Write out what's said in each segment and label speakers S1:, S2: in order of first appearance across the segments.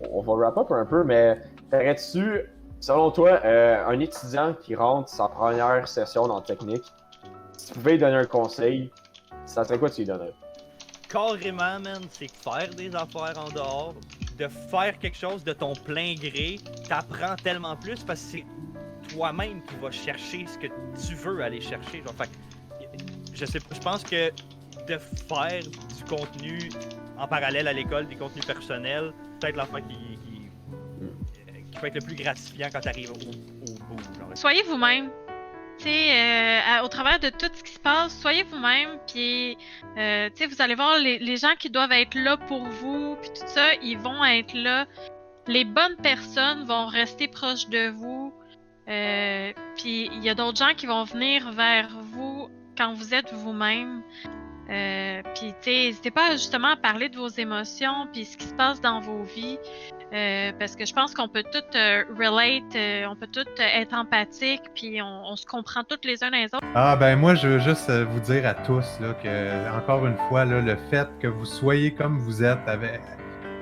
S1: On va wrap up un peu, mais t'aurais-tu, selon toi, un étudiant qui rentre sa première session dans technique, si tu pouvais lui donner un conseil, ça serait quoi tu lui donnerais?
S2: Carrément, man, c'est faire des affaires en dehors, de faire quelque chose de ton plein gré, t'apprends tellement plus parce que c'est toi-même qui vas chercher ce que tu veux aller chercher. Genre, fait, je sais pas, je pense que de faire du contenu en parallèle à l'école, des contenus personnels, peut-être l'affaire qui peut être le plus gratifiant quand t'arrives au bout. Genre.
S3: Soyez vous-même. Au travers de tout ce qui se passe, soyez vous-même, puis vous allez voir les gens qui doivent être là pour vous, puis tout ça, ils vont être là. Les bonnes personnes vont rester proches de vous, puis il y a d'autres gens qui vont venir vers vous quand vous êtes vous-même. Puis n'hésitez pas justement à parler de vos émotions, puis ce qui se passe dans vos vies. Parce que je pense qu'on peut tout relate, on peut tout être empathique, puis on se comprend tous les uns les autres.
S4: Ah ben moi je veux juste vous dire à tous là, que encore une fois là, le fait que vous soyez comme vous êtes,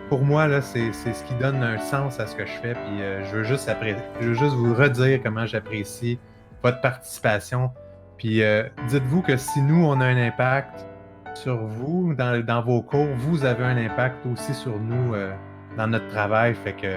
S4: pour moi là, c'est ce qui donne un sens à ce que je fais. Puis je veux juste vous redire comment j'apprécie votre participation. Puis dites-vous que si nous on a un impact sur vous dans vos cours, vous avez un impact aussi sur nous. Dans notre travail, fait que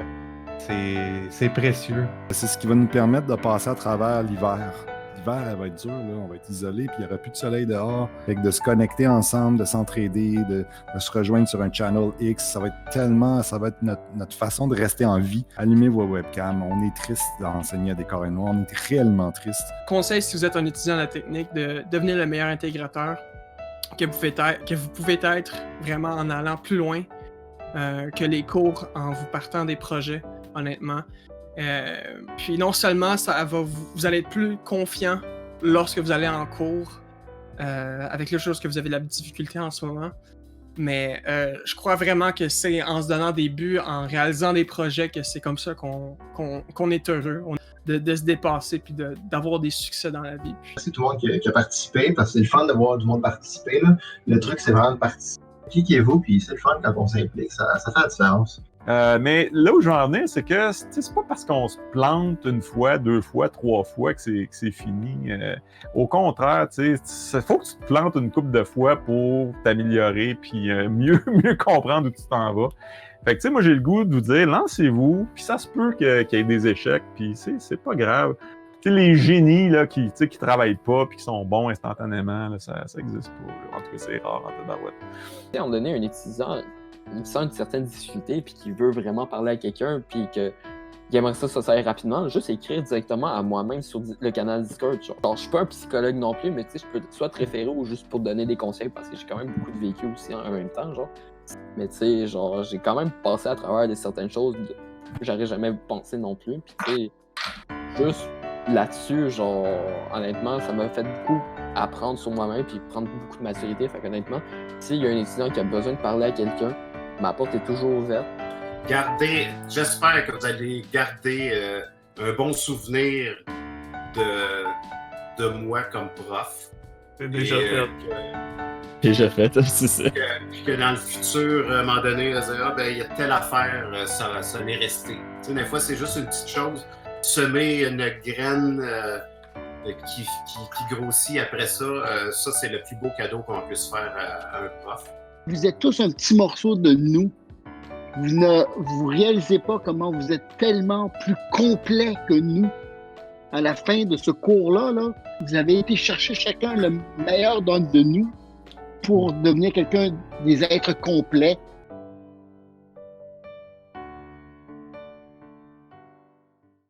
S4: c'est précieux.
S5: C'est ce qui va nous permettre de passer à travers l'hiver. L'hiver, elle va être dure, là. On va être isolé, puis il n'y aura plus de soleil dehors. Fait que de se connecter ensemble, de s'entraider, de se rejoindre sur un channel X, ça va être notre façon de rester en vie. Allumez vos webcams. On est triste d'enseigner à des carrés noirs. On est réellement triste.
S6: Conseil, si vous êtes un étudiant en la technique, de devenir le meilleur intégrateur que vous pouvez être vraiment en allant plus loin que les cours en vous partant des projets, honnêtement. Puis non seulement vous allez être plus confiant lorsque vous allez en cours avec les choses que vous avez de la difficulté en ce moment, mais je crois vraiment que c'est en se donnant des buts, en réalisant des projets, que c'est comme ça qu'on est heureux, de se dépasser puis d'avoir des succès dans la vie.
S7: Merci tout le monde qui a participé, parce que c'est le fun de voir du monde participer, là. Le truc, c'est vraiment de participer. Qui est vous, puis c'est le fun quand on s'implique, ça fait la différence.
S8: Mais là où je veux en venir, c'est que c'est pas parce qu'on se plante une fois, deux fois, trois fois que c'est fini. Au contraire, il faut que tu te plantes une couple de fois pour t'améliorer puis mieux comprendre où tu t'en vas. Fait que moi j'ai le goût de vous dire, lancez-vous, puis ça se peut qu'il y ait des échecs, puis c'est pas grave. Les génies là, qui travaillent pas puis qui sont bons instantanément, là, ça existe pas. Là. En tout cas, c'est rare en tabarouette.
S9: À un moment donné, un étudiant, il sent une certaine difficulté puis qui veut vraiment parler à quelqu'un puis qu'il aimerait ça aille rapidement, juste écrire directement à moi-même sur le canal Discord. Genre, je suis pas un psychologue non plus, mais je peux soit te référer ou juste pour te donner des conseils parce que j'ai quand même beaucoup de vécu aussi en même temps. Genre. Mais j'ai quand même passé à travers certaines choses que j'aurais jamais pensé non plus. Puis juste là-dessus, honnêtement, ça m'a fait beaucoup apprendre sur moi-même puis prendre beaucoup de maturité. Fait qu'honnêtement, s'il y a un étudiant qui a besoin de parler à quelqu'un, ma porte est toujours ouverte.
S10: J'espère que vous allez garder un bon souvenir de moi comme prof.
S11: C'est déjà fait.
S12: Déjà fait, c'est ça.
S10: Puis que dans le futur, à un moment donné, il y a telle affaire, ça m'est resté. Tu sais, des fois, c'est juste une petite chose. Semer une graine qui grossit après ça, ça c'est le plus beau cadeau qu'on puisse faire à un prof.
S13: Vous êtes tous un petit morceau de nous. Vous réalisez pas comment vous êtes tellement plus complet que nous. À la fin de ce cours-là, vous avez été chercher chacun le meilleur de nous pour devenir des êtres complets